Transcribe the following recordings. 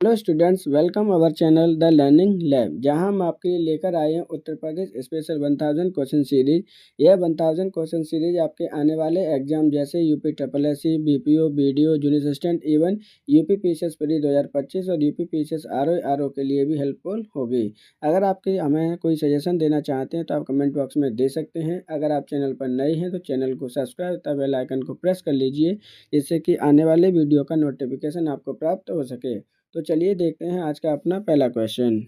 Hello students, welcome our channel the learning lab, जहां हम आपके लिए लेकर आए हैं Uttar Pradesh special 1000 question series. यह 1000 क्वेश्चन सीरीज आपके आने वाले एग्जाम जैसे UP triple SC, BPO, BDO, junior assistant, even UP PCS pre 2025 और यूपी पीसीएस आरओ के लिए भी हेल्पफुल होगी। अगर आपके हमें कोई सजेशन देना चाहते हैं तो आप कमेंट बॉक्स में दे सकते हैं। अगर आप चैनल पर नए हैं तो चैनल को सब्सक्राइब तथा बेल आइकन को प्रेस कर लीजिए, जिससे कि आने वाले वीडियो का नोटिफिकेशन आपको प्राप्त हो सके। तो चलिए देखते हैं आज का अपना पहला क्वेश्चन।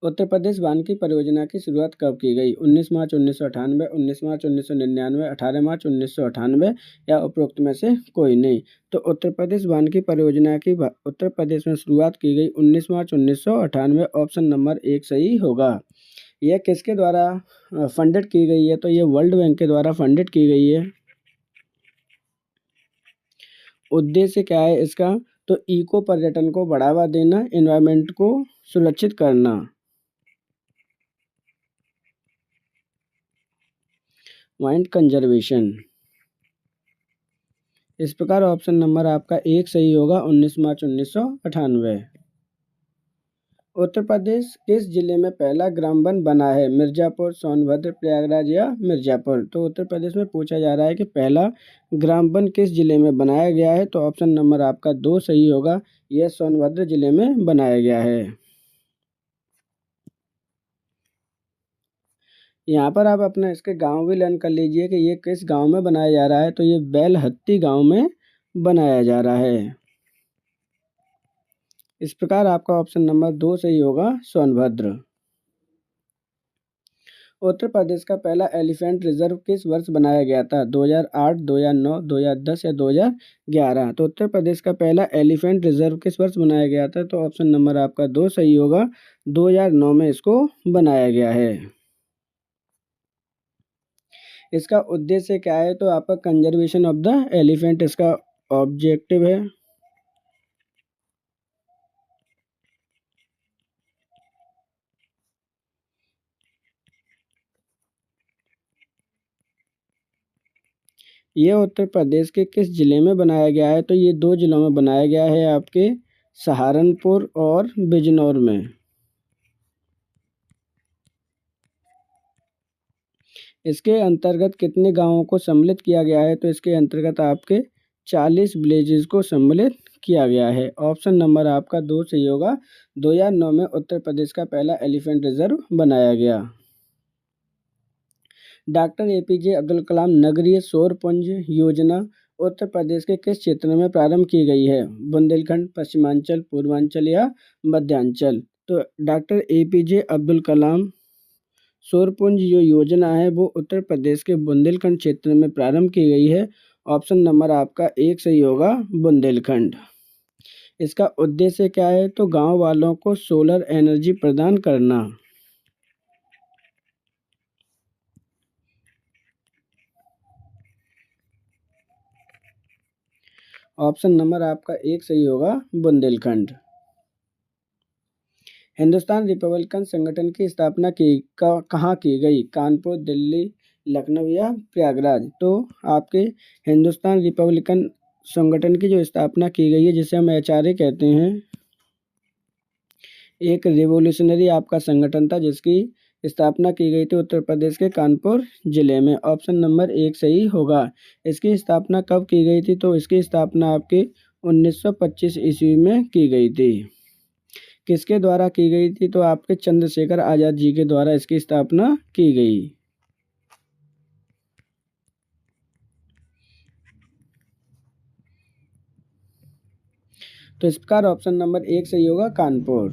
उत्तर प्रदेश वानिकी परियोजना की शुरुआत कब की गई? 19 मार्च 1998, 19 मार्च 1999, 18 मार्च 1998 या उपरोक्त में से कोई नहीं। तो उत्तर प्रदेश वानिकी परियोजना की उत्तर प्रदेश में शुरुआत की गई 19 मार्च 1998। ऑप्शन नंबर 1 सही होगा। यह किसके द्वारा फंडेड की गई है? तो ये वर्ल्ड बैंक के द्वारा फंडेड की गई है। उद्देश्य क्या है इसका? तो इको पर्यटन को बढ़ावा देना, एनवायरनमेंट को सुरक्षित करना। Wild conservation. इस प्रकार ऑप्शन नंबर आपका 1 सही होगा, 19 मार्च 1998। उत्तर प्रदेश किस जिले में पहला ग्राम वन बना है? मिर्जापुर, सोनभद्र, प्रयागराज या मिर्जापुर? तो उत्तर प्रदेश में पूछा जा रहा है कि पहला ग्राम वन किस जिले में बनाया गया है। तो ऑप्शन नंबर आपका 2 सही होगा, यह सोनभद्र जिले में बनाया गया है। यहाँ पर आप अपना इसके गांव भी लर्न कर लीजिए कि ये किस गांव में बनाया जा रहा है। तो ये बेलहत्ती गांव में बनाया जा रहा है। इस प्रकार आपका ऑप्शन नंबर 2 सही होगा, सोनभद्र। उत्तर प्रदेश का पहला एलिफेंट रिजर्व किस वर्ष बनाया गया था? 2008, 2009, 2010 या 2011? तो उत्तर प्रदेश का पहला एलिफेंट रिजर्व किस वर्ष बनाया गया था? तो ऑप्शन नंबर आपका 2 सही होगा, 2009 में इसको बनाया गया है। इसका उद्देश्य क्या है? तो आपका कंजर्वेशन ऑफ द एलिफेंट इसका ऑब्जेक्टिव है। ये उत्तर प्रदेश के किस जिले में बनाया गया है? तो ये 2 जिलों में बनाया गया है, आपके सहारनपुर और बिजनौर में। इसके अंतर्गत कितने गांवों को सम्मिलित किया गया है? तो इसके अंतर्गत आपके 40 विलेजेस को सम्मिलित किया गया है। ऑप्शन नंबर आपका 2 सही होगा, 2009 में उत्तर प्रदेश का पहला एलिफेंट रिजर्व बनाया गया। डॉक्टर एपीजे अब्दुल कलाम नगरीय सौरपुंज योजना उत्तर प्रदेश के किस क्षेत्र में प्रारंभ की गई है? बुंदेलखंड, पश्चिमांचल, पूर्वांचल या मध्यांचल? तो डॉक्टर एपीजे अब्दुल कलाम सौरपुंज जो योजना है वो उत्तर प्रदेश के बुंदेलखंड क्षेत्र में प्रारंभ की गई है। ऑप्शन नंबर आपका 1 सही होगा, बुंदेलखंड। इसका उद्देश्य क्या है? तो गांव वालों को सोलर एनर्जी प्रदान करना। ऑप्शन नंबर आपका 1 सही होगा, बुंदेलखंड। हिंदुस्तान रिपब्लिकन संगठन की स्थापना कहाँ की गई? कानपुर, दिल्ली, लखनऊ या प्रयागराज? तो आपके हिंदुस्तान रिपब्लिकन संगठन की जो स्थापना की गई है, जिसे हम एचआरए कहते हैं, एक रिवोल्यूशनरी आपका संगठन था जिसकी स्थापना की गई थी उत्तर प्रदेश के कानपुर जिले में। ऑप्शन नंबर 1 सही होगा। इसकी स्थापना कब की गई थी? तो इसकी स्थापना आपके 1925 ईस्वी में की गई थी। किसके द्वारा की गई थी? तो आपके चंद्रशेखर आजाद जी के द्वारा इसकी स्थापना की गई। तो इस प्रकार ऑप्शन नंबर 1 सही होगा, कानपुर।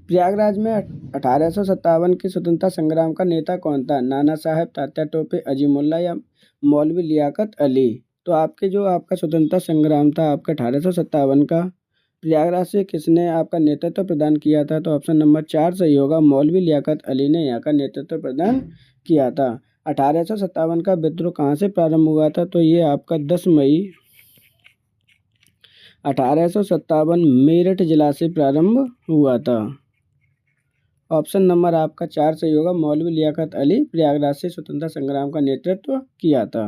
प्रयागराज में 1857 के स्वतंत्रता संग्राम का नेता कौन था? नाना साहब, तात्या टोपे, अजीमुल्ला या मौलवी लियाकत अली? तो आपका स्वतंत्रता संग्राम था आपका 1857 का, प्रयागराज से किसने आपका नेतृत्व प्रदान किया था? तो ऑप्शन नंबर 4 सही होगा, मौलवी लियाकत अली ने यहाँ का नेतृत्व प्रदान किया था। 1857 का विद्रोह कहाँ से प्रारंभ हुआ था? तो ये आपका 10 मई 1857 मेरठ जिला से प्रारंभ हुआ था। ऑप्शन नंबर आपका 4 सही होगा, मौलवी लियाकत अली प्रयागराज से स्वतंत्रता संग्राम का नेतृत्व किया था।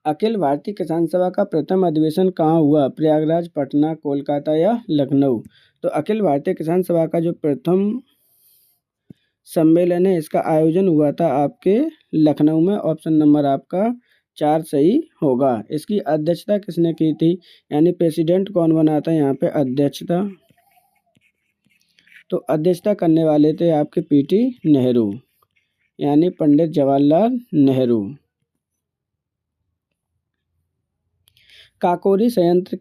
अखिल भारतीय किसान सभा का प्रथम अधिवेशन कहाँ हुआ? प्रयागराज, पटना, कोलकाता या लखनऊ? तो अखिल भारतीय किसान सभा का जो प्रथम सम्मेलन है इसका आयोजन हुआ था आपके लखनऊ में। ऑप्शन नंबर आपका 4 सही होगा। इसकी अध्यक्षता किसने की थी? यानी प्रेसिडेंट कौन बना था यहाँ पे अध्यक्षता? तो अध्यक्षता करने वाले थे आपके पीटी नेहरू, यानी पंडित जवाहरलाल नेहरू। काकोरी संयंत्र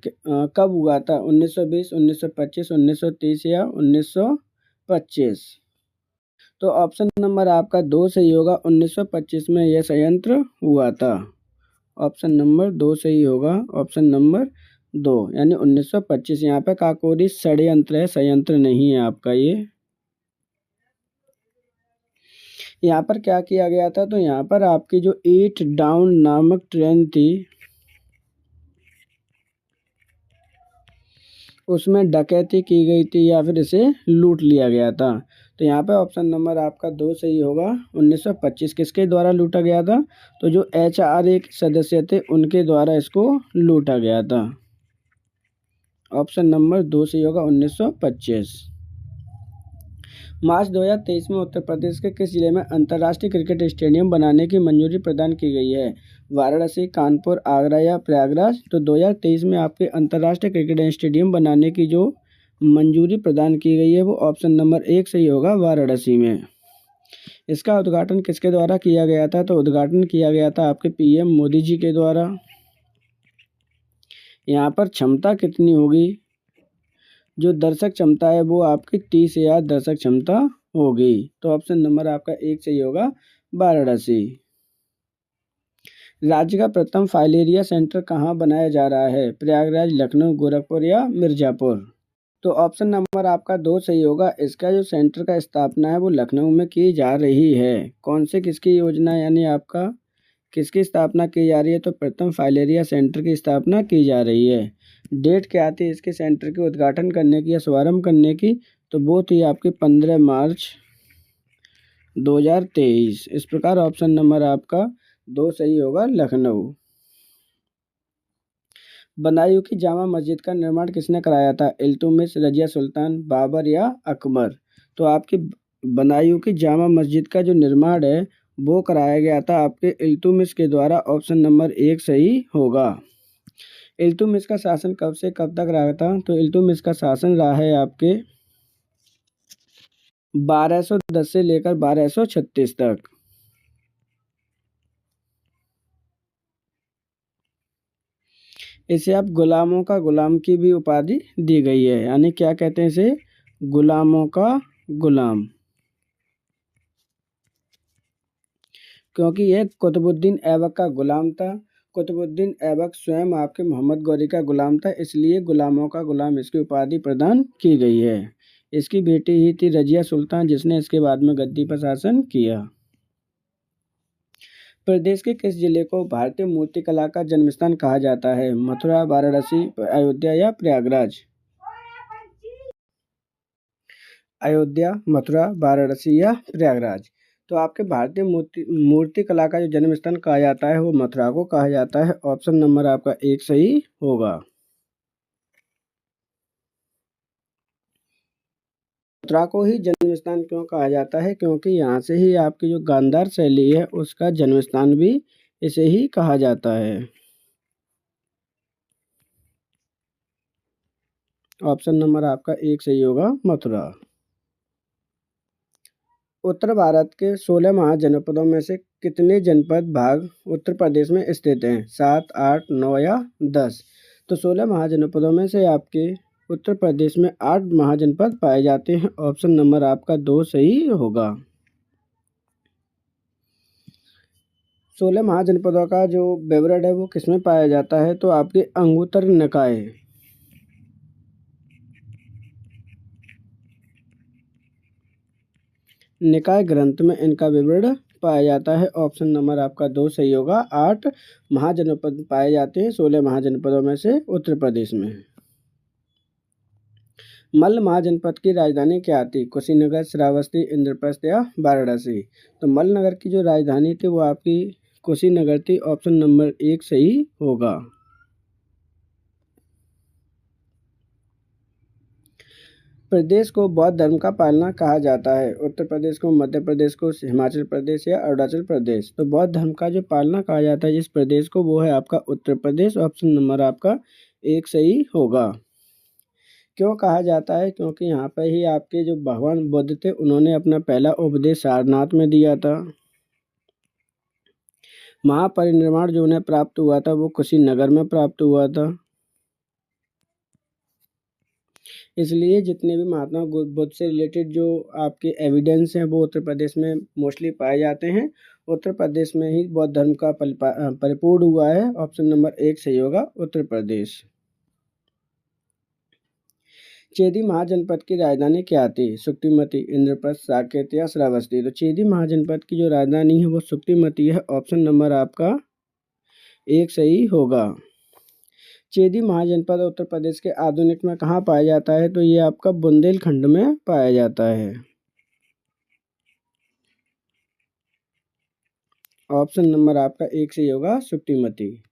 कब हुआ था? 1920, 1925, 1930 या 1925? तो ऑप्शन नंबर आपका 2 सही होगा। 1925 में यह संयंत्र हुआ था। ऑप्शन नंबर 2 सही होगा। ऑप्शन नंबर 2 यानी 1925। यहाँ पे काकोरी षड्यंत्र है, संयंत्र नहीं है आपका ये। यहाँ पर क्या किया गया था? तो यहाँ पर आपकी जो 8 डाउन नामक ट्रेन थी उसमें डकैती की गई थी या फिर इसे लूट लिया गया था। तो यहाँ पे ऑप्शन नंबर आपका 2 सही होगा। 1925 किसके द्वारा लूटा गया था? तो जो HRA के सदस्य थे उनके द्वारा इसको लूटा गया था। ऑप्शन नंबर 2 सही होगा, 1925। मार्च 2023 में उत्तर प्रदेश के किस जिले में अंतर्राष्ट्रीय क्रिकेट स्टेडियम बनाने की मंजूरी प्रदान की गई है? वाराणसी, कानपुर, आगरा या प्रयागराज? तो 2023 में आपके अंतर्राष्ट्रीय क्रिकेट स्टेडियम बनाने की जो मंजूरी प्रदान की गई है वो ऑप्शन नंबर 1 सही होगा, वाराणसी में। इसका उद्घाटन किसके द्वारा किया गया था? तो उद्घाटन किया गया था आपके PM मोदी जी के द्वारा। यहाँ पर क्षमता कितनी होगी? जो दर्शक क्षमता है वो आपकी 30,000 दर्शक क्षमता होगी। तो ऑप्शन नंबर आपका 1 सही होगा, वाराणसी। राज्य का प्रथम फाइलेरिया सेंटर कहाँ बनाया जा रहा है? प्रयागराज, लखनऊ, गोरखपुर या मिर्जापुर? तो ऑप्शन नंबर आपका 2 सही होगा। इसका जो सेंटर का स्थापना है वो लखनऊ में की जा रही है। कौन से किसकी योजना यानी आपका किसकी स्थापना की जा रही है? तो प्रथम फाइलेरिया सेंटर की स्थापना की जा रही है। डेट क्या थी इसके सेंटर के उद्घाटन करने की या शुभारंभ करने की? तो वो थी आपकी 15 मार्च 2023। इस प्रकार ऑप्शन नंबर आपका 2 सही होगा, लखनऊ। बदायूं की जामा मस्जिद का निर्माण किसने कराया था? इल्तुतमिश, रजिया सुल्तान, बाबर या अकबर? तो आपकी बदायूं की जामा मस्जिद का जो निर्माण है वो कराया गया था आपके इल्तुतमिश के द्वारा। ऑप्शन नंबर 1 सही होगा। इल्तुतमिश का शासन कब से कब तक रहा था? तो इल्तुतमिश का शासन रहा है आपके 1210 से लेकर 1236 तक। इसे आप गुलामों का गुलाम की भी उपाधि दी गई है, यानी क्या कहते हैं इसे? गुलामों का गुलाम, क्योंकि यह कुतुबुद्दीन ऐबक का गुलाम था। कुतुबुद्दीन ऐबक स्वयं आपके मोहम्मद गौरी का गुलाम था, इसलिए गुलामों का गुलाम इसकी उपाधि प्रदान की गई है। इसकी बेटी ही थी रजिया सुल्तान जिसने इसके बाद में गद्दी पर शासन किया। प्रदेश के किस जिले को भारतीय मूर्तिकला का जन्मस्थान कहा जाता है? मथुरा, वाराणसी, अयोध्या या प्रयागराज? अयोध्या, मथुरा, वाराणसी या प्रयागराज? तो आपके भारतीय मूर्ति कला का जो जन्म स्थान कहा जाता है वो मथुरा को कहा जाता है। ऑप्शन नंबर आपका 1 सही होगा। मथुरा को ही जन्म स्थान क्यों कहा जाता है? क्योंकि यहाँ से ही आपकी जो गांधार शैली है उसका जन्म स्थान भी इसे ही कहा जाता है। ऑप्शन नंबर आपका 1 सही होगा, मथुरा। उत्तर भारत के 16 महाजनपदों में से कितने जनपद भाग उत्तर प्रदेश में स्थित हैं? 7, 8, 9 या 10? तो 16 महाजनपदों में से आपके उत्तर प्रदेश में 8 महाजनपद पाए जाते हैं। ऑप्शन नंबर आपका 2 सही होगा। 16 महाजनपदों का जो विवरण है वो किसमें पाया जाता है? तो आपके अंगुत्तर निकाय निकाय ग्रंथ में इनका विवरण पाया जाता है। ऑप्शन नंबर आपका 2 सही होगा। 8 महाजनपद पाए जाते हैं 16 महाजनपदों में से उत्तर प्रदेश में। मल्ल महाजनपद की राजधानी क्या थी? कुशीनगर, श्रावस्ती, इंद्रप्रस्थ या वाराणसी? तो मल्ल नगर की जो राजधानी थी वो आपकी कुशीनगर थी। ऑप्शन नंबर 1 सही होगा। प्रदेश को बौद्ध धर्म का पालना कहा जाता है। उत्तर प्रदेश को, मध्य प्रदेश को, हिमाचल प्रदेश या अरुणाचल प्रदेश। तो बौद्ध धर्म का जो पालना कहा जाता है जिस प्रदेश को, वो है आपका उत्तर प्रदेश। ऑप्शन नंबर आपका 1 सही होगा। क्यों कहा जाता है? क्योंकि यहाँ पर ही आपके जो भगवान बुद्ध थे उन्होंने अपना पहला उपदेश सारनाथ में दिया था। महापरिनिर्वाण जो उन्हें प्राप्त हुआ था वो कुशीनगर में प्राप्त हुआ था। इसलिए जितने भी महात्मा बुद्ध से रिलेटेड जो आपके एविडेंस हैं वो उत्तर प्रदेश में मोस्टली पाए जाते हैं। उत्तर प्रदेश में ही बौद्ध धर्म का परिपूर्ण हुआ है। ऑप्शन नंबर 1 सही होगा, उत्तर प्रदेश। चेदी महाजनपद की राजधानी क्या थी? सुक्तिमती, इंद्रप्रस्थ, साकेत या श्रावस्ती। तो चेदी महाजनपद की जो राजधानी है वो सुक्तिमती है। ऑप्शन नंबर आपका 1 सही होगा। चेदी महाजनपद उत्तर प्रदेश के आधुनिक में कहाँ पाया जाता है? तो ये आपका बुंदेलखंड में पाया जाता है। ऑप्शन नंबर आपका 1 सही होगा, सुक्तिमती।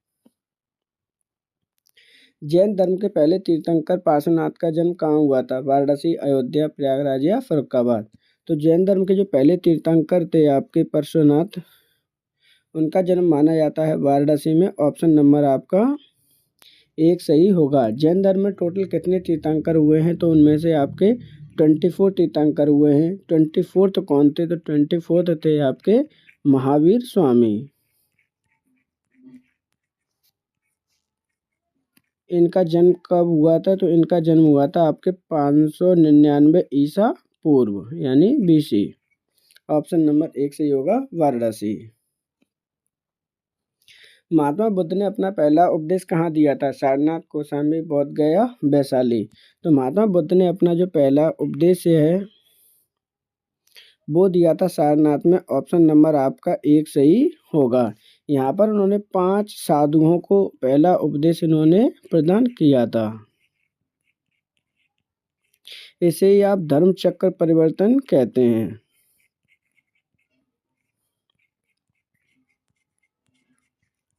जैन धर्म के पहले तीर्थंकर पार्श्वनाथ का जन्म कहाँ हुआ था? वाराणसी, अयोध्या, प्रयागराज या फर्रुखाबाद। तो जैन धर्म के जो पहले तीर्थंकर थे आपके पार्श्वनाथ, उनका जन्म माना जाता है वाराणसी में। ऑप्शन नंबर आपका 1 सही होगा। जैन धर्म में टोटल कितने तीर्थंकर हुए हैं? तो उनमें से आपके 24 तीर्थंकर हुए हैं। 24 कौन थे? तो 24 थे आपके महावीर स्वामी। इनका जन्म कब हुआ था? तो इनका जन्म हुआ था आपके 599 ईसा पूर्व यानी BC। ऑप्शन नंबर 1 सही होगा, वाराणसी। महात्मा बुद्ध ने अपना पहला उपदेश कहाँ दिया था? सारनाथ, कौशाम्बी, बोध गया, वैशाली। तो महात्मा बुद्ध ने अपना जो पहला उपदेश है वो दिया था सारनाथ में। ऑप्शन नंबर आपका 1 सही होगा। यहाँ पर उन्होंने 5 साधुओं को पहला उपदेश इन्होंने प्रदान किया था। इसे ही आप धर्म चक्र परिवर्तन कहते हैं।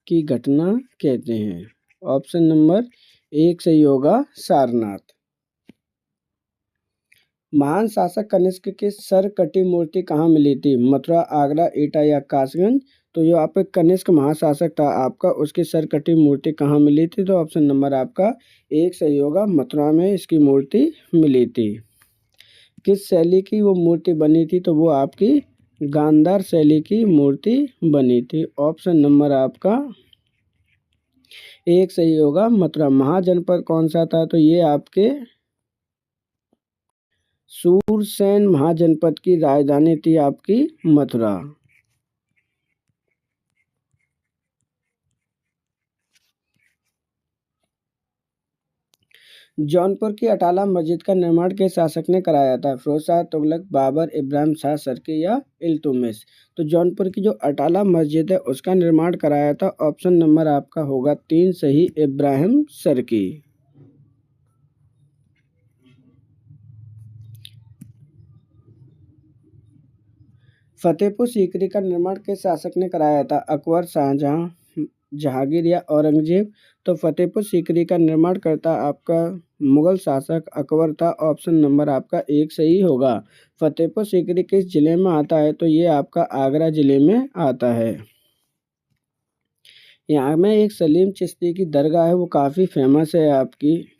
की घटना कहते हैं। ऑप्शन नंबर 1 सही होगा, सारनाथ। महान शासक कनिष्क की सर कटी मूर्ति कहाँ मिली थी? मथुरा, आगरा, एटा या कासगंज। तो जो आपका कनिष्क महाशासक था आपका, उसकी सर कटी मूर्ति कहाँ मिली थी? तो ऑप्शन नंबर आपका 1 सही होगा, मथुरा में इसकी मूर्ति मिली थी। किस शैली की वो मूर्ति बनी थी? तो वो आपकी गांधार शैली की मूर्ति बनी थी। ऑप्शन नंबर आपका 1 सही होगा, मथुरा। महाजनपद कौन सा था? तो ये आपके सूरसेन महाजनपद की राजधानी थी आपकी मथुरा। जौनपुर की अटाला मस्जिद का निर्माण किस शासक ने कराया था? फिरोज शाह तुगलक, बाबर, इब्राहिम शाह सरकी या इल्तुतमिश। तो जौनपुर की जो अटाला मस्जिद है उसका निर्माण कराया था। ऑप्शन नंबर आपका होगा 3 सही, इब्राहिम सरकी। फतेहपुर सीकरी का निर्माण किस शासक ने कराया था? अकबर, शाहजहां, जहांगीर या औरंगजेब। तो फतेहपुर सीकरी का निर्माण करता आपका मुगल शासक अकबर था। ऑप्शन नंबर आपका 1 सही होगा। फतेहपुर सीकरी किस जिले में आता है? तो ये आपका आगरा जिले में आता है। यहाँ में एक सलीम चिश्ती की दरगाह है, वो काफ़ी फेमस है आपकी।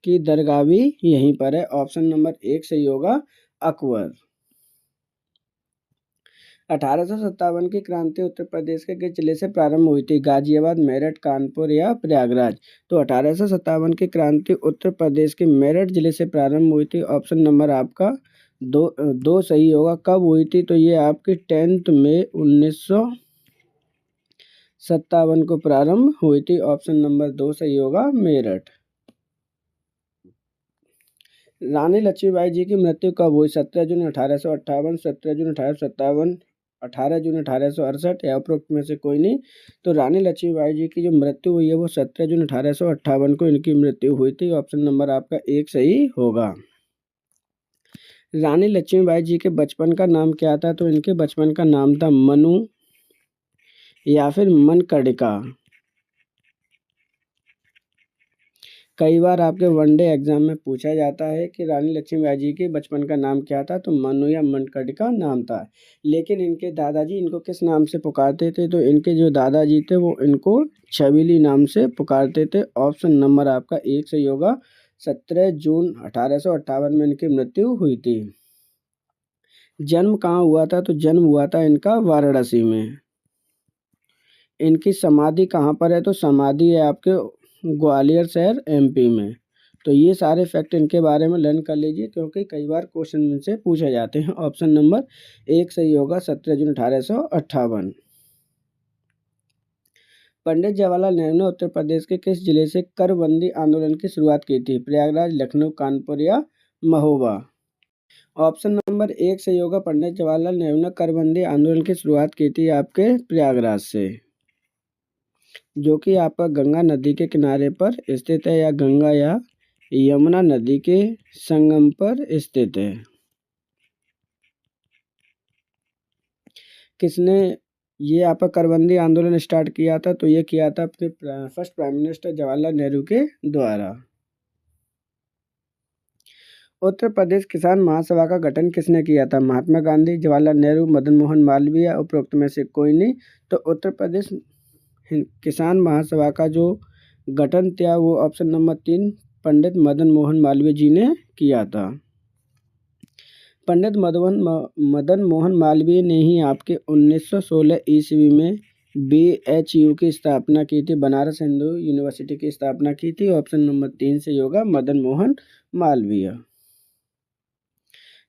की दरगाह भी यहीं पर है। ऑप्शन नंबर 1 सही होगा, अकबर। 1857 की क्रांति उत्तर प्रदेश के किस जिले से प्रारंभ हुई थी? गाजियाबाद, मेरठ, कानपुर या प्रयागराज। तो 1857 की क्रांति उत्तर प्रदेश के मेरठ जिले से प्रारंभ हुई थी। ऑप्शन नंबर आपका दो सही होगा। कब हुई थी? तो ये आपकी 10 मई 1957 को प्रारंभ हुई थी। ऑप्शन नंबर 2 सही होगा, मेरठ। रानी लक्ष्मीबाई जी की मृत्यु कब हुई? 17 जून 1858, 17 जून 1857, 18 जून 1868 या उपरोक्त में से कोई नहीं। तो रानी लक्ष्मीबाई जी की जो मृत्यु हुई है वो 17 जून 1858 को इनकी मृत्यु हुई थी। ऑप्शन नंबर आपका 1 सही होगा। रानी लक्ष्मीबाई जी के बचपन का नाम क्या था? तो इनके बचपन का नाम था मनु या फिर मनकड़िका। कई बार आपके वनडे एग्जाम में पूछा जाता है कि रानी लक्ष्मीबाई जी के बचपन का नाम क्या था? तो मनु या मनकड़िका नाम था। लेकिन इनके दादाजी इनको किस नाम से पुकारते थे? तो इनके जो दादाजी थे वो इनको छबीली नाम से पुकारते थे। ऑप्शन नंबर आपका 1 सही होगा। 17 जून 1858 में इनकी मृत्यु हुई थी। जन्म कहाँ हुआ था? तो जन्म हुआ था इनका वाराणसी में। इनकी समाधि कहाँ पर है? तो समाधि है आपके ग्वालियर शहर एमपी में। तो ये सारे फैक्ट इनके बारे में लर्न कर लीजिए, क्योंकि कई बार क्वेश्चन इनसे पूछे जाते हैं। ऑप्शन नंबर 1 सही होगा। 17 जून 1858। पंडित जवाहरलाल नेहरू ने उत्तर प्रदेश के किस जिले से करबंदी आंदोलन की शुरुआत की थी? प्रयागराज, लखनऊ, कानपुर या महोबा? ऑप्शन नंबर 1 सही होगा। पंडित जवाहरलाल नेहरू ने करबंदी आंदोलन की शुरुआत की थी आपके प्रयागराज से, जो कि आपका गंगा नदी के किनारे पर स्थित है, या गंगा या यमुना नदी के संगम पर स्थित है। किसने ये आपका करबंदी आंदोलन स्टार्ट किया था? तो ये किया था अपने first prime minister Jawaharlal Nehru के द्वारा। उत्तर प्रदेश किसान महासभा का गठन किसने किया था? महात्मा गांधी, जवाहरलाल नेहरू, मदन मोहन मालवीय या उपरोक्त में से कोई नहीं? तो उत्तर प्रदेश किसान महासभा का जो गठन था वो ऑप्शन नंबर 3 पंडित मदन मोहन मालवीय जी ने किया था। पंडित मदन मोहन मालवीय ने ही आपके 1916 ईस्वी में BHU की स्थापना की थी, बनारस हिंदू यूनिवर्सिटी की स्थापना की थी। ऑप्शन नंबर 3 से होगा मदन मोहन मालवीय।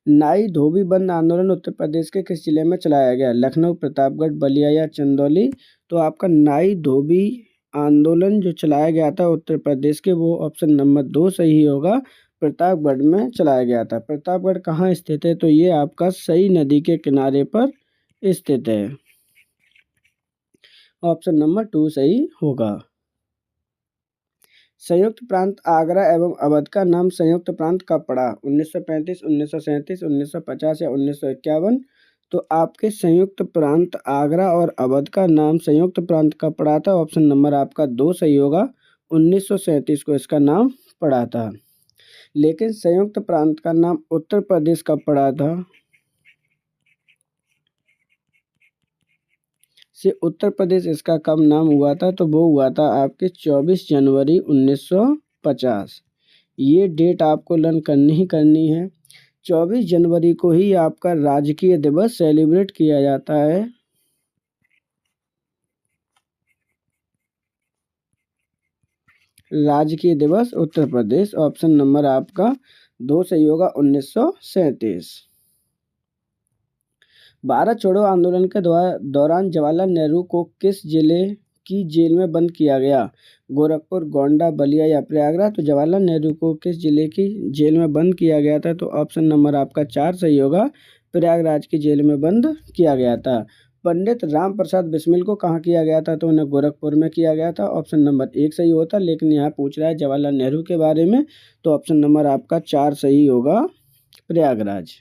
नाई धोबी बंद आंदोलन उत्तर प्रदेश के किस जिले में चलाया गया? लखनऊ, प्रतापगढ़, बलिया या चंदौली? तो आपका नाई धोबी आंदोलन जो चलाया गया था उत्तर प्रदेश के, वो ऑप्शन नंबर 2 सही होगा। प्रतापगढ़ में चलाया गया था। प्रतापगढ़ कहाँ स्थित है? तो ये आपका सई नदी के किनारे पर स्थित है। ऑप्शन नंबर 2 सही होगा। संयुक्त प्रांत आगरा एवं अवध का नाम संयुक्त प्रांत कब पड़ा? 1935, 1937, 1950 या 1951? तो आपके संयुक्त प्रांत आगरा और अवध का नाम संयुक्त प्रांत कब पड़ा था? ऑप्शन नंबर आपका 2 सही होगा। 1937 को इसका नाम पड़ा था। लेकिन संयुक्त प्रांत का नाम उत्तर प्रदेश कब पड़ा था? से उत्तर प्रदेश इसका कब नाम हुआ था? तो वो हुआ था आपके 24 जनवरी 1950। ये डेट आपको लर्न करनी ही करनी है। 24 जनवरी को ही आपका राजकीय दिवस सेलिब्रेट किया जाता है। राजकीय दिवस उत्तर प्रदेश। ऑप्शन नंबर आपका 2 सही होगा। 1937। भारत छोड़ो आंदोलन के दौरान जवाहरलाल नेहरू को किस जिले की जेल में बंद किया गया? गोरखपुर, गोंडा, बलिया या प्रयागराज? तो जवाहरलाल नेहरू को किस जिले की जेल में बंद किया गया था? तो ऑप्शन नंबर आपका 4 सही होगा। प्रयागराज की जेल में बंद किया गया था। पंडित राम प्रसाद बिस्मिल को कहाँ किया गया था? तो उन्हें गोरखपुर में किया गया था। ऑप्शन नंबर 1 सही होता, लेकिन यहाँ पूछ रहा है जवाहरलाल नेहरू के बारे में, तो ऑप्शन नंबर आपका 4 सही होगा, प्रयागराज।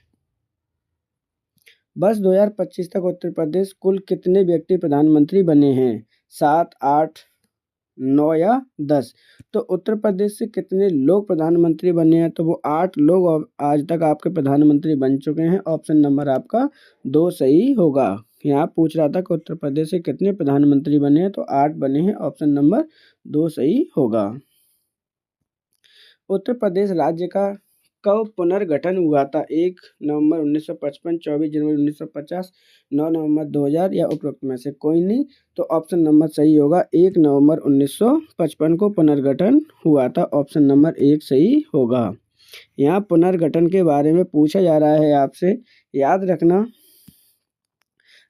वर्ष 2025 तक उत्तर प्रदेश कुल कितने व्यक्ति प्रधानमंत्री बने हैं? 7, 8, 9 या 10? तो उत्तर प्रदेश से कितने लोग प्रधानमंत्री बने हैं? तो वो 8 लोग आज तक आपके प्रधानमंत्री बन चुके हैं। ऑप्शन नंबर आपका 2 सही होगा। यहाँ पूछ रहा था कि उत्तर प्रदेश से कितने प्रधानमंत्री बने हैं, तो 8 बने हैं। ऑप्शन नंबर 2 सही होगा। उत्तर प्रदेश राज्य का कब पुनर्गठन हुआ था? 1 नवंबर 1955, 24 जनवरी 1950, 9 नवंबर 2000 या उपरोक्त में से कोई नहीं? तो ऑप्शन नंबर सही होगा। 1 नवंबर 1955 को पुनर्गठन हुआ था। ऑप्शन नंबर 1 सही होगा। यहाँ पुनर्गठन के बारे में पूछा जा रहा है आपसे, याद रखना।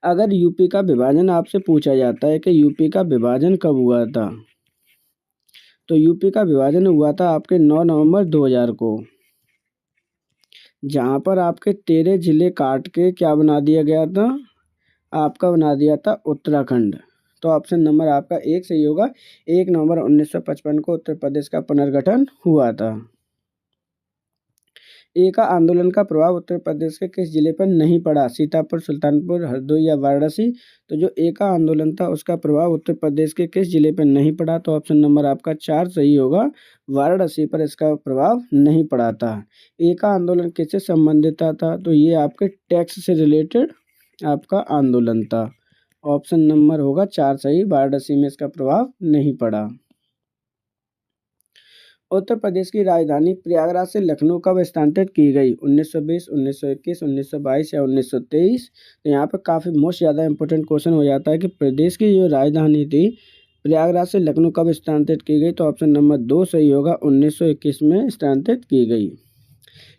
अगर यूपी का विभाजन आपसे पूछा जाता है कि यूपी का विभाजन कब हुआ था, तो यूपी का विभाजन हुआ था आपके 9 नवंबर 2000 को, जहाँ पर आपके 13 जिले काट के क्या बना दिया गया था? आपका बना दिया था उत्तराखंड। तो ऑप्शन नंबर आपका 1 सही होगा। 1 नवंबर 1955 को उत्तर प्रदेश का पुनर्गठन हुआ था। एका आंदोलन का प्रभाव उत्तर प्रदेश के किस जिले पर नहीं पड़ा? सीतापुर, सुल्तानपुर, हरदोई या वाराणसी? तो जो एका आंदोलन था उसका प्रभाव उत्तर प्रदेश के किस जिले पर नहीं पड़ा? तो ऑप्शन नंबर आपका 4 सही होगा, वाराणसी पर इसका प्रभाव नहीं पड़ा था। एका आंदोलन किससे संबंधित था? तो ये आपके टैक्स से रिलेटेड आपका आंदोलन था। ऑप्शन नंबर होगा 4 सही, वाराणसी में इसका प्रभाव नहीं पड़ा। उत्तर प्रदेश की राजधानी प्रयागराज से लखनऊ कब स्थानांतरित की गई? 1920, 1921, 1922 या 1923? तो यहाँ पर काफ़ी मोस्ट ज़्यादा इंपॉर्टेंट क्वेश्चन हो जाता है कि प्रदेश की जो राजधानी थी प्रयागराज से लखनऊ कब स्थानांतरित की गई? तो ऑप्शन नंबर 2 सही होगा, 1921 में स्थानांतरित की गई।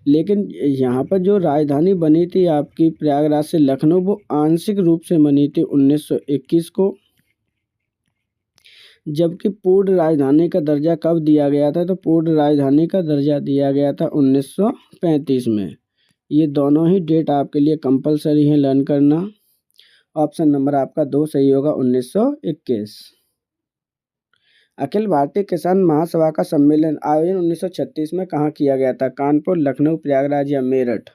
लेकिन यहाँ पर जो राजधानी बनी थी आपकी प्रयागराज से लखनऊ, वो आंशिक रूप से बनी थी 1921 को, जबकि पूर्ण राजधानी का दर्जा कब दिया गया था? तो पूर्ण राजधानी का दर्जा दिया गया था 1935 में। ये दोनों ही डेट आपके लिए कंपलसरी है लर्न करना। ऑप्शन नंबर आपका 2 सही होगा, 1921। अखिल भारतीय किसान महासभा का सम्मेलन आयोजन 1936 में कहाँ किया गया था? कानपुर, लखनऊ, प्रयागराज या मेरठ?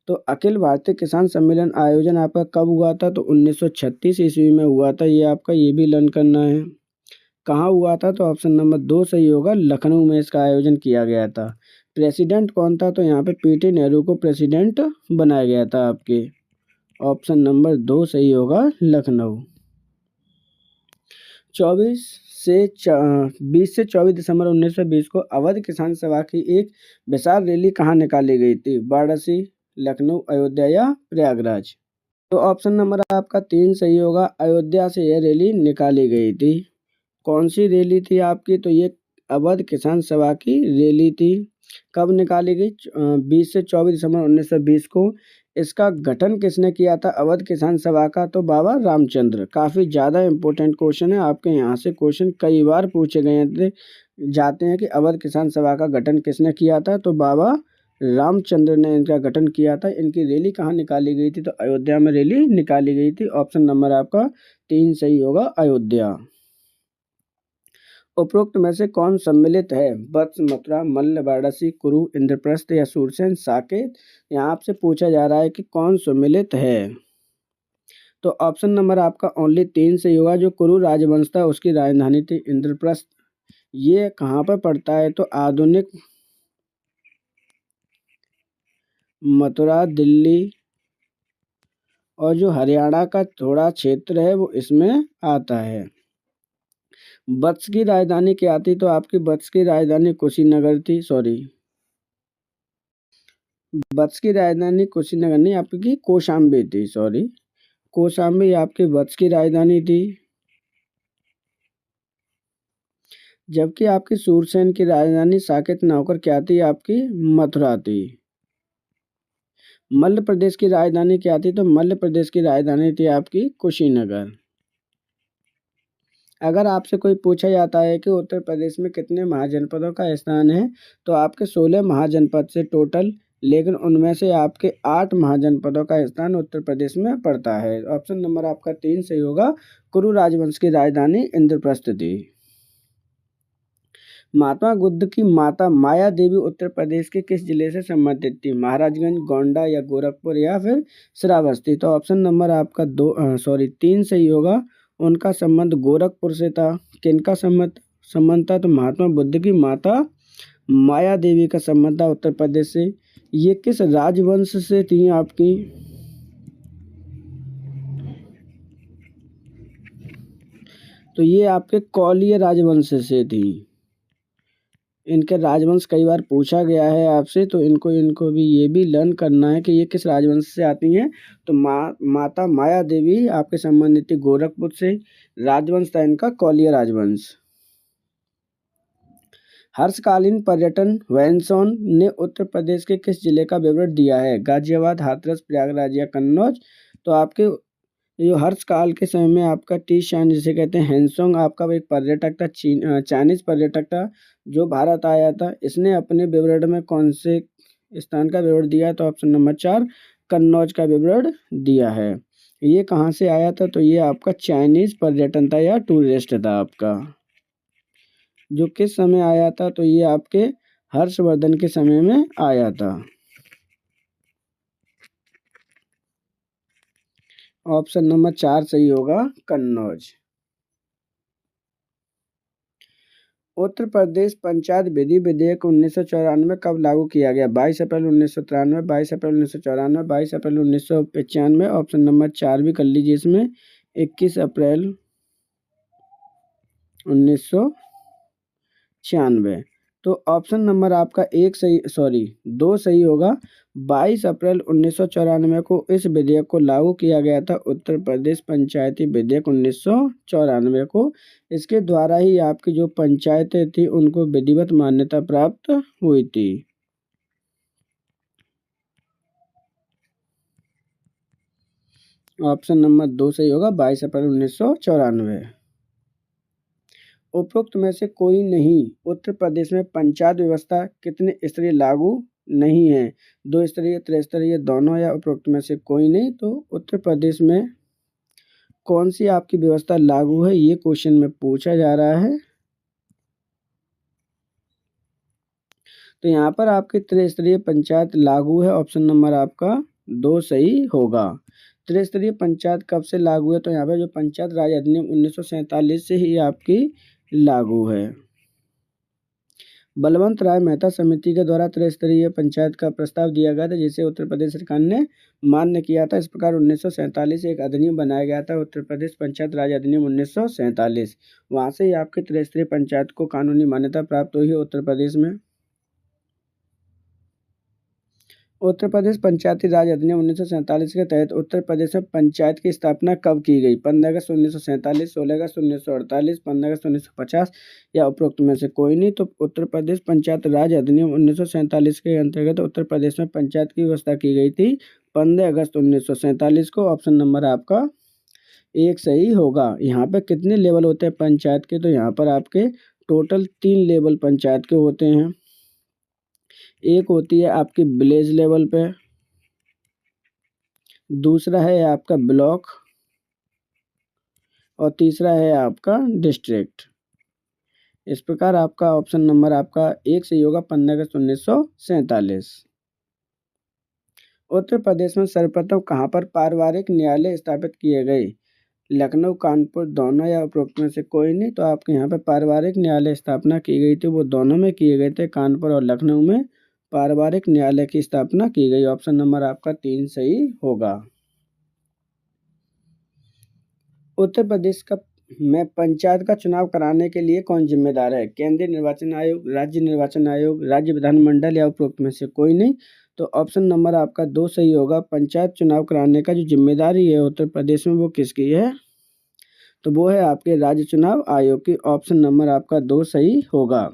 तो अखिल भारतीय किसान सम्मेलन आयोजन आपका कब हुआ था? तो 1936 ईस्वी में हुआ था। ये आपका ये भी लर्न करना है। कहाँ हुआ था? तो ऑप्शन नंबर 2 सही होगा, लखनऊ में इसका आयोजन किया गया था। प्रेसिडेंट कौन था? तो यहाँ पे पीटी नेहरू को प्रेसिडेंट बनाया गया था आपके। ऑप्शन नंबर 2 सही होगा, लखनऊ। 20 से 24 दिसंबर 1920 को अवध किसान सभा की एक विशाल रैली कहाँ निकाली गई थी? वाराणसी, लखनऊ, अयोध्या या प्रयागराज? तो ऑप्शन नंबर आपका 3 सही होगा, अयोध्या से यह रैली निकाली गई थी। कौन सी रैली थी आपकी? तो ये अवध किसान सभा की रैली थी। कब निकाली गई? 20 से 24 दिसंबर 1920 को। इसका गठन किसने किया था अवध किसान सभा का? तो बाबा रामचंद्र। काफ़ी ज़्यादा इंपॉर्टेंट क्वेश्चन है, आपके यहाँ से क्वेश्चन कई बार पूछे गए थे जाते हैं कि अवध किसान सभा का गठन किसने किया था? तो बाबा रामचंद्र ने इनका गठन किया था। इनकी रैली कहाँ निकाली गई थी? तो अयोध्या में रैली निकाली गई थी। ऑप्शन नंबर आपका 3 सही होगा, अयोध्या। उपरोक्त में से कौन सम्मिलित है? वत्स, मथुरा, मल्ल, वाराणसी, कुरु, इंद्रप्रस्थ या सूरसेन, साकेत? यहाँ आपसे पूछा जा रहा है कि कौन सम्मिलित है। तो ऑप्शन नंबर आपका ओनली 3 सही होगा। जो कुरु राजवंश था उसकी राजधानी थी इंद्रप्रस्थ। ये कहाँ पर पड़ता है? तो आधुनिक मथुरा, दिल्ली और जो हरियाणा का थोड़ा क्षेत्र है वो इसमें आता है। वत्स की राजधानी क्या थी? तो आपकी वत्स की राजधानी कुशीनगर थी। वत्स की राजधानी कुशीनगर नहीं, आपकी कौशाम्बी थी। कौशाम्बी आपकी वत्स की राजधानी थी। जबकि आपकी सूरसेन की राजधानी साकेत न होकर क्या थी? आपकी मथुरा थी। मध्य प्रदेश की राजधानी क्या थी? तो मध्य प्रदेश की राजधानी थी आपकी कुशीनगर। अगर आपसे कोई पूछा जाता है कि उत्तर प्रदेश में कितने महाजनपदों का स्थान है, तो आपके 16 महाजनपद से टोटल, लेकिन उनमें से आपके 8 महाजनपदों का स्थान उत्तर प्रदेश में पड़ता है। ऑप्शन नंबर आपका 3 सही होगा, कुरु राजवंश की राजधानी इंद्रप्रस्थ थी। महात्मा बुद्ध की माता माया देवी उत्तर प्रदेश के किस जिले से संबंधित थी? महाराजगंज, गोंडा या गोरखपुर या फिर श्रावस्ती? तो ऑप्शन नंबर आपका 3 सही होगा। उनका संबंध गोरखपुर से था। किनका संबंध था? तो महात्मा बुद्ध की माता माया देवी का संबंध था उत्तर प्रदेश से। ये किस राजवंश से थी आपकी? तो ये आपके कौलिय राजवंश से थी। इनके राजवंश कई बार पूछा गया है आपसे, तो इनको भी ये भी लर्न करना है कि ये किस राजवंश से आती हैं। तो माता माया देवी आपके संबंधित थी गोरखपुर से। राजवंश था इनका कौलिय राजवंश। हर्षकालीन पर्यटन वैनसॉन ने उत्तर प्रदेश के किस जिले का विवरण दिया है? गाजियाबाद, हाथरस, प्रयागराज या कन्नौज? तो आपके जो हर्षकाल के समय में आपका टी शान जिसे कहते हैं हैंसोंग, आपका एक पर्यटक था, चाइनीज पर्यटक था जो भारत आया था। इसने अपने विवरण में कौन से स्थान का विवरण दिया? तो ऑप्शन नंबर 4 कन्नौज का विवरण दिया है। ये कहाँ से आया था? तो ये आपका चाइनीज पर्यटन था या टूरिस्ट था आपका। जो किस समय आया था? तो ये आपके हर्षवर्धन के समय में आया था। ऑप्शन नंबर 4 सही होगा, कन्नौज। उत्तर प्रदेश पंचायत विधि विधेयक 1994 कब लागू किया गया? 22 अप्रैल 1993, 22 अप्रैल 1994, 22 अप्रैल 1995। ऑप्शन नंबर 4 भी कर लीजिए इसमें, 21 अप्रैल 1996। तो ऑप्शन नंबर आपका 2 सही होगा। 22 अप्रैल 1994 को इस विधेयक को लागू किया गया था, उत्तर प्रदेश पंचायती विधेयक 1994 को। इसके द्वारा ही आपकी जो पंचायतें थी उनको विधिवत मान्यता प्राप्त हुई थी। ऑप्शन नंबर 2 सही होगा, 22 अप्रैल 1994। उपरोक्त में से कोई नहीं। उत्तर प्रदेश में पंचायत व्यवस्था कितने स्तरीय लागू नहीं है? 2 स्तरीय, त्रिस्तरीय, दोनों, या उपरोक्त में से कोई नहीं। तो उत्तर प्रदेश में कौन सी आपकी व्यवस्था लागू है, ये क्वेश्चन में पूछा जा रहा है। तो यहाँ पर आपकी त्रिस्तरीय पंचायत लागू है। ऑप्शन नंबर आपका 2 सही होगा। त्रिस्तरीय पंचायत कब से लागू है? तो यहाँ पे जो पंचायत राज अधिनियम 1947 से ही आपकी लागू है। बलवंत राय मेहता समिति के द्वारा त्रिस्तरीय पंचायत का प्रस्ताव दिया गया था, जिसे उत्तर प्रदेश सरकार ने मान्य किया था। इस प्रकार 1947 से एक अधिनियम बनाया गया था, उत्तर प्रदेश पंचायत राज अधिनियम 1947। वहाँ से ही आपकी त्रिस्तरीय पंचायत को कानूनी मान्यता प्राप्त हुई है उत्तर प्रदेश में। उत्तर प्रदेश पंचायती राज अधिनियम 1947 के तहत उत्तर प्रदेश में पंचायत की स्थापना कब की गई? 15 अगस्त 1947, 16 अगस्त 1948, 15 अगस्त 1950, या उपरोक्त में से कोई नहीं। तो उत्तर प्रदेश पंचायत राज अधिनियम 1947 के अंतर्गत उत्तर प्रदेश में पंचायत की व्यवस्था की गई थी 15 अगस्त 1947 को। ऑप्शन नंबर आपका 1 सही होगा। यहाँ पे कितने लेवल होते हैं पंचायत के? तो यहाँ पर आपके टोटल 3 लेवल पंचायत के होते हैं। एक होती है आपकी विलेज लेवल पे, दूसरा है आपका ब्लॉक, और तीसरा है आपका डिस्ट्रिक्ट। इस प्रकार आपका ऑप्शन नंबर आपका 1 सही होगा, 15 अगस्त 1947। उत्तर प्रदेश में सर्वप्रथम कहाँ पर पारिवारिक न्यायालय स्थापित किए गए? लखनऊ, कानपुर, दोनों, या उपरोक्त में से कोई नहीं। तो आपके यहाँ पे पारिवारिक न्यायालय स्थापना की गई थी, वो दोनों में किए गए थे, कानपुर और लखनऊ में पारिवारिक न्यायालय की स्थापना की गई। ऑप्शन नंबर आपका 3 सही होगा। उत्तर प्रदेश में पंचायत का चुनाव कराने के लिए कौन जिम्मेदार है? केंद्रीय निर्वाचन आयोग, राज्य निर्वाचन आयोग, राज्य विधानमंडल, या उपरोक्त में से कोई नहीं। तो ऑप्शन नंबर आपका 2 सही होगा। पंचायत चुनाव कराने का जो जिम्मेदारी है उत्तर प्रदेश में वो किसकी है? तो वो है आपके राज्य चुनाव आयोग की। ऑप्शन नंबर आपका 2 सही होगा।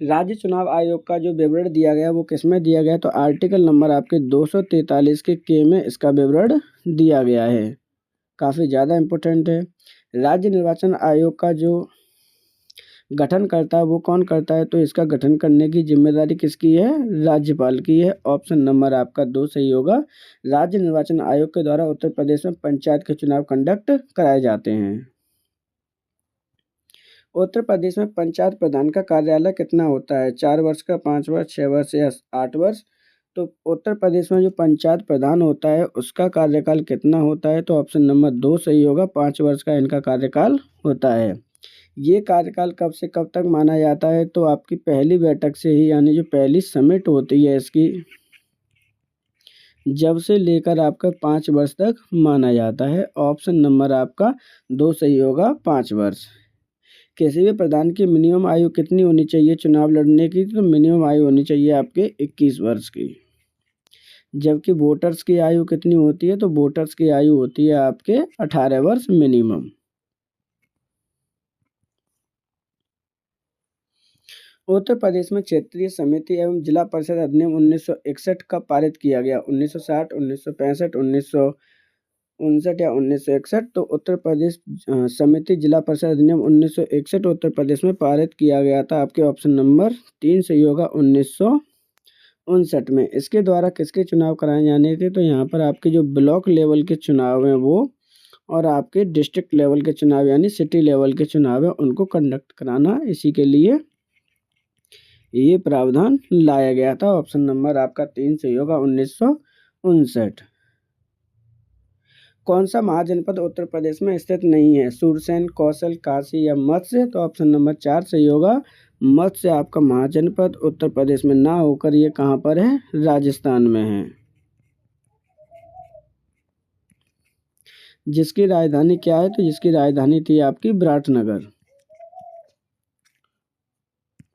राज्य चुनाव आयोग का जो विवरण दिया गया वो किस में दिया गया? तो आर्टिकल नंबर आपके 243 के में इसका विवरण दिया गया है। काफ़ी ज़्यादा इम्पोर्टेंट है। राज्य निर्वाचन आयोग का जो गठन करता है वो कौन करता है? तो इसका गठन करने की जिम्मेदारी किसकी है? राज्यपाल की है। ऑप्शन नंबर आपका 2 सही होगा। राज्य निर्वाचन आयोग के द्वारा उत्तर प्रदेश में पंचायत के चुनाव कंडक्ट कराए जाते हैं। उत्तर प्रदेश में पंचायत प्रधान का कार्यालय कितना होता है? 4 वर्ष का, 5 वर्ष, 6 वर्ष, या 8 वर्ष? तो उत्तर प्रदेश में जो पंचायत प्रधान होता है उसका कार्यकाल कितना होता है? तो ऑप्शन नंबर 2 सही होगा, 5 वर्ष का इनका कार्यकाल होता है। ये कार्यकाल कब से कब तक माना जाता है? तो आपकी पहली बैठक से ही, यानी जो पहली समिट होती है इसकी, जब से लेकर आपका 5 वर्ष तक माना जाता है। ऑप्शन नंबर आपका 2 सही होगा, 5 वर्ष। किसी भी प्रधान की मिनिमम आयु कितनी होनी चाहिए चुनाव लड़ने की? तो मिनिमम आयु होनी चाहिए आपके 21 वर्ष की। जबकि वोटर्स की आयु कितनी होती है? तो वोटर्स की आयु होती है आपके 18 वर्ष मिनिमम। उत्तर प्रदेश में क्षेत्रीय समिति एवं जिला परिषद अधिनियम 1961 का पारित किया गया? 1960, 1965, 1959, या 1961? तो उत्तर प्रदेश समिति जिला परिषद अधिनियम 1961 उत्तर प्रदेश में पारित किया गया था। आपके ऑप्शन नंबर 3 सही होगा, 1959 में। इसके द्वारा किसके चुनाव कराए जाने थे? तो यहाँ पर आपके जो ब्लॉक लेवल के चुनाव हैं वो, और आपके डिस्ट्रिक्ट लेवल के चुनाव यानी सिटी लेवल के चुनाव हैं, उनको कंडक्ट कराना, इसी के लिए ये प्रावधान लाया गया था। ऑप्शन नंबर आपका 3 सही होगा, 1959। कौन सा महाजनपद उत्तर प्रदेश में स्थित नहीं है? सूरसेन, कौशल, काशी या मत्स्य? तो ऑप्शन नंबर 4 सही होगा। मत्स्य आपका महाजनपद उत्तर प्रदेश में ना होकर ये कहाँ पर है? राजस्थान में है। जिसकी राजधानी क्या है? तो जिसकी राजधानी थी आपकी विराटनगर।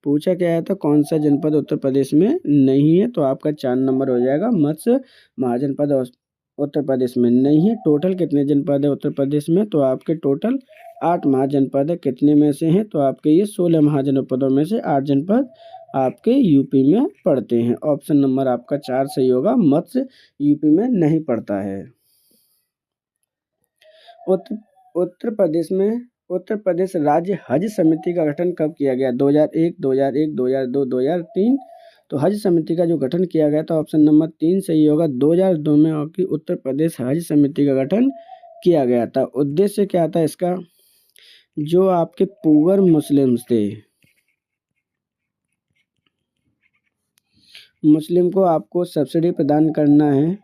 पूछा क्या है? तो कौन सा जनपद उत्तर प्रदेश में नहीं है? तो आपका 4 नंबर हो जाएगा। मत्स्य महाजनपद उत्तर प्रदेश में नहीं है। टोटल कितने जनपद है उत्तर प्रदेश में? तो आपके टोटल 8 महाजनपद है। कितने में से हैं? तो आपके ये 16 महाजनपदों में से 8 जनपद आपके यूपी में पड़ते हैं। ऑप्शन नंबर आपका 4 सही होगा। मत्स्य यूपी में नहीं पड़ता है। उत्तर प्रदेश राज्य हज समिति का गठन कब किया गया? 2001, 2001, 2002, 2003? तो हज समिति का जो गठन किया गया था ऑप्शन नंबर 3 सही होगा। 2002 में आपकी उत्तर प्रदेश हज समिति का गठन किया गया था। उद्देश्य क्या था इसका? जो आपके पुअर मुस्लिम्स थे, मुस्लिम को आपको सब्सिडी प्रदान करना है।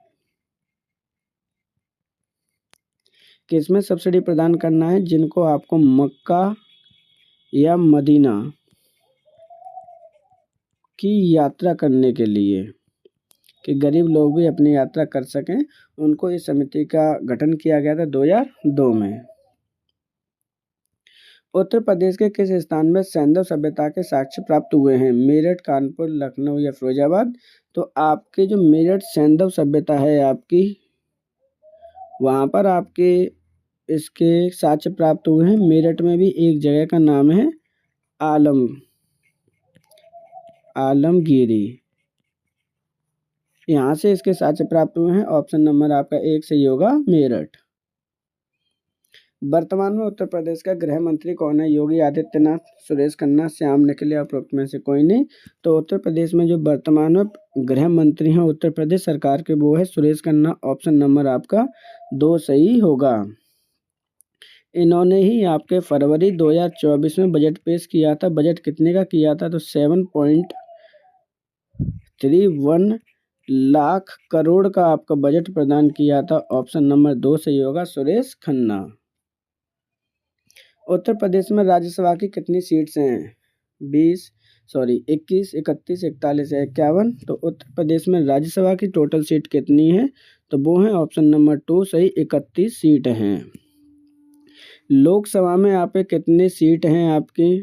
किसमें सब्सिडी प्रदान करना है? जिनको आपको मक्का या मदीना की यात्रा करने के लिए, कि गरीब लोग भी अपनी यात्रा कर सकें, उनको इस समिति का गठन किया गया था 2002 में। उत्तर प्रदेश के किस स्थान में सैंधव सभ्यता के साक्ष्य प्राप्त हुए हैं? मेरठ, कानपुर, लखनऊ या फिरोजाबाद? तो आपके जो मेरठ सैंधव सभ्यता है आपकी, वहाँ पर आपके इसके साक्ष्य प्राप्त हुए हैं। मेरठ में भी एक जगह का नाम है आलमगीरी, यहाँ से इसके साक्ष्य प्राप्त हुए हैं। ऑप्शन नंबर आपका 1 सही होगा, मेरठ। वर्तमान में उत्तर प्रदेश का गृह मंत्री कौन है? योगी आदित्यनाथ, सुरेश खन्ना, श्याम निकल या उपरोक्त में से कोई नहीं? तो उत्तर प्रदेश में जो वर्तमान में गृह मंत्री हैं उत्तर प्रदेश सरकार के, वो है सुरेश खन्ना। ऑप्शन नंबर आपका 2 सही होगा। इन्होंने ही आपके फरवरी 2024 में बजट पेश किया था। बजट कितने का किया था? तो 7.31 लाख करोड़ का आपका बजट प्रदान किया था। ऑप्शन नंबर 2 सही होगा, सुरेश खन्ना। उत्तर प्रदेश में राज्यसभा की कितनी सीट्स हैं? 21, 31, 41 या 51? तो उत्तर प्रदेश में राज्यसभा की टोटल सीट कितनी है? तो वो है ऑप्शन नंबर 2 सही, 31 सीट हैं। लोकसभा में आप कितनी सीट हैं आपकी?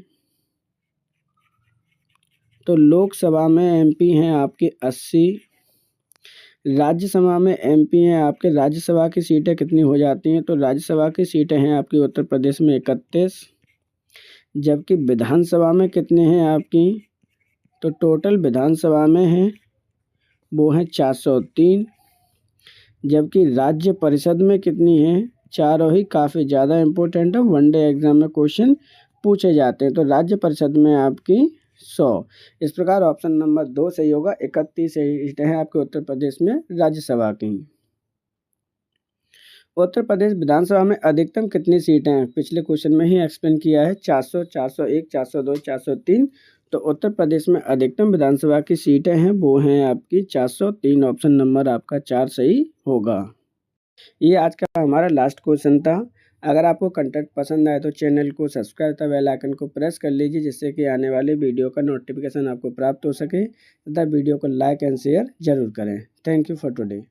तो लोकसभा में एमपी हैं आपके 80। राज्यसभा में एमपी हैं आपके। राज्यसभा की सीटें कितनी हो जाती हैं? तो राज्यसभा की सीटें हैं आपकी उत्तर प्रदेश में 31। जबकि विधानसभा में कितने हैं आपकी? तो टोटल विधानसभा में हैं वो हैं 403। जबकि राज्य परिषद में कितनी हैं? चारों ही काफ़ी ज़्यादा इम्पोर्टेंट है, वनडे एग्जाम में क्वेश्चन पूछे जाते हैं। तो राज्य परिषद में आपकी 100। इस प्रकार ऑप्शन नंबर 2 सही होगा। 31 सीटें हैं आपके उत्तर प्रदेश में राज्यसभा की। उत्तर प्रदेश विधानसभा में अधिकतम कितनी सीटें हैं? पिछले क्वेश्चन में ही एक्सप्लेन किया है। 400, 401, 402, 403। तो उत्तर प्रदेश में अधिकतम विधानसभा की सीटें हैं वो हैं आपकी 403। ऑप्शन नंबर आपका 4 सही होगा। ये आज का हमारा लास्ट क्वेश्चन था। अगर आपको कंटेंट पसंद आए तो चैनल को सब्सक्राइब तथा बेल आइकन को प्रेस कर लीजिए, जिससे कि आने वाले वीडियो का नोटिफिकेशन आपको प्राप्त हो सके, तथा वीडियो को लाइक एंड शेयर जरूर करें। Thank you for today.